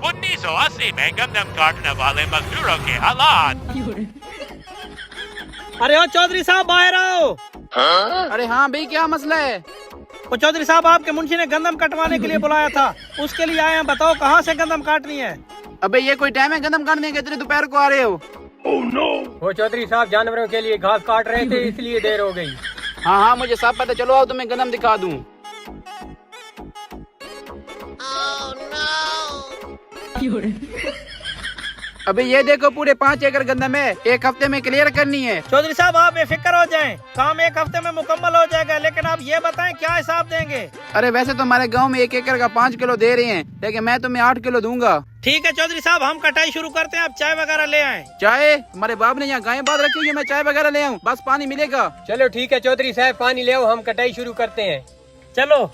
1980 में गंदम काटने वाले मजदूरों के हालात। अरे ओ चौधरी साहब बाहर आओ। अरे हाँ भाई, क्या मसला है? वो चौधरी साहब आपके मुंशी ने गंदम कटवाने के लिए बुलाया था, उसके लिए आए हैं। बताओ कहाँ से गंदम काटनी है? अबे ये कोई टाइम है गंदम काटने के? इतने दोपहर को आ रहे हो? वो चौधरी साहब जानवरों के लिए घास काट रहे थे, इसलिए देर हो गई। हाँ हाँ मुझे सब पता, चलो आओ तुम्हें गंदम दिखा दूं। अबे ये देखो पूरे 5 एकड़ गंदम है, 1 हफ्ते में क्लियर करनी है। चौधरी साहब आप बेफिक्र हो जाएं, काम 1 हफ्ते में मुकम्मल हो जाएगा। लेकिन आप ये बताएं क्या हिसाब देंगे? अरे वैसे तो हमारे गांव में 1 एकड़ का 5 किलो दे रहे हैं, लेकिन मैं तुम्हें 8 किलो दूंगा। ठीक है चौधरी साहब, हम कटाई शुरू करते हैं। आप चाय वगैरह ले आएं। चाय? हमारे बाप ने यहाँ गायें बांध रखी हुई है, मैं चाय वगैरह ले आऊँ? बस पानी मिलेगा। चलो ठीक है चौधरी साहब, पानी ले आओ, हम कटाई शुरू करते हैं। चलो।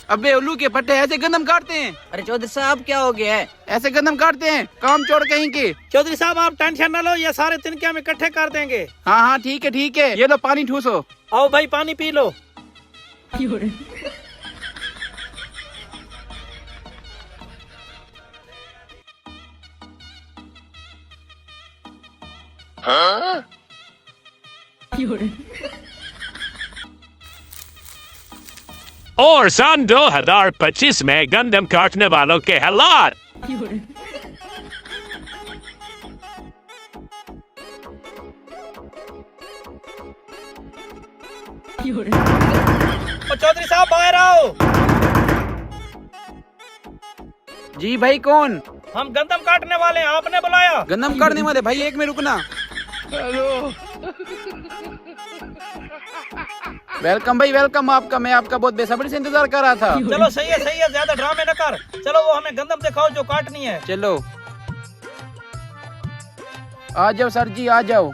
अबे उल्लू के पट्टे, ऐसे गंदम काटते हैं? अरे चौधरी साहब क्या हो गया है? ऐसे गंदम काटते हैं? काम छोड़ कहीं के। चौधरी साहब आप टेंशन न लो, ये सारे तिनके हम इकट्ठे कर देंगे। हाँ हाँ ठीक है ठीक है, ये लो पानी ठूसो। आओ भाई पानी पी लो। और सन 2025 में गंदम काटने वालों के हालात। और चौधरी साहब बाहर आओ। जी भाई कौन? हम गंदम काटने वाले हैं, आपने बुलाया? गंदम काटने वाले? भाई 1 मिनट रुकना। वेलकम भाई वेलकम आपका, मैं आपका बहुत बेसब्री से इंतजार कर रहा था। चलो सही है, ज्यादा ड्रामे न कर। चलो वो हमें गंदम दिखाओ जो काटनी है। चलो आ जाओ सर जी, आ जाओ।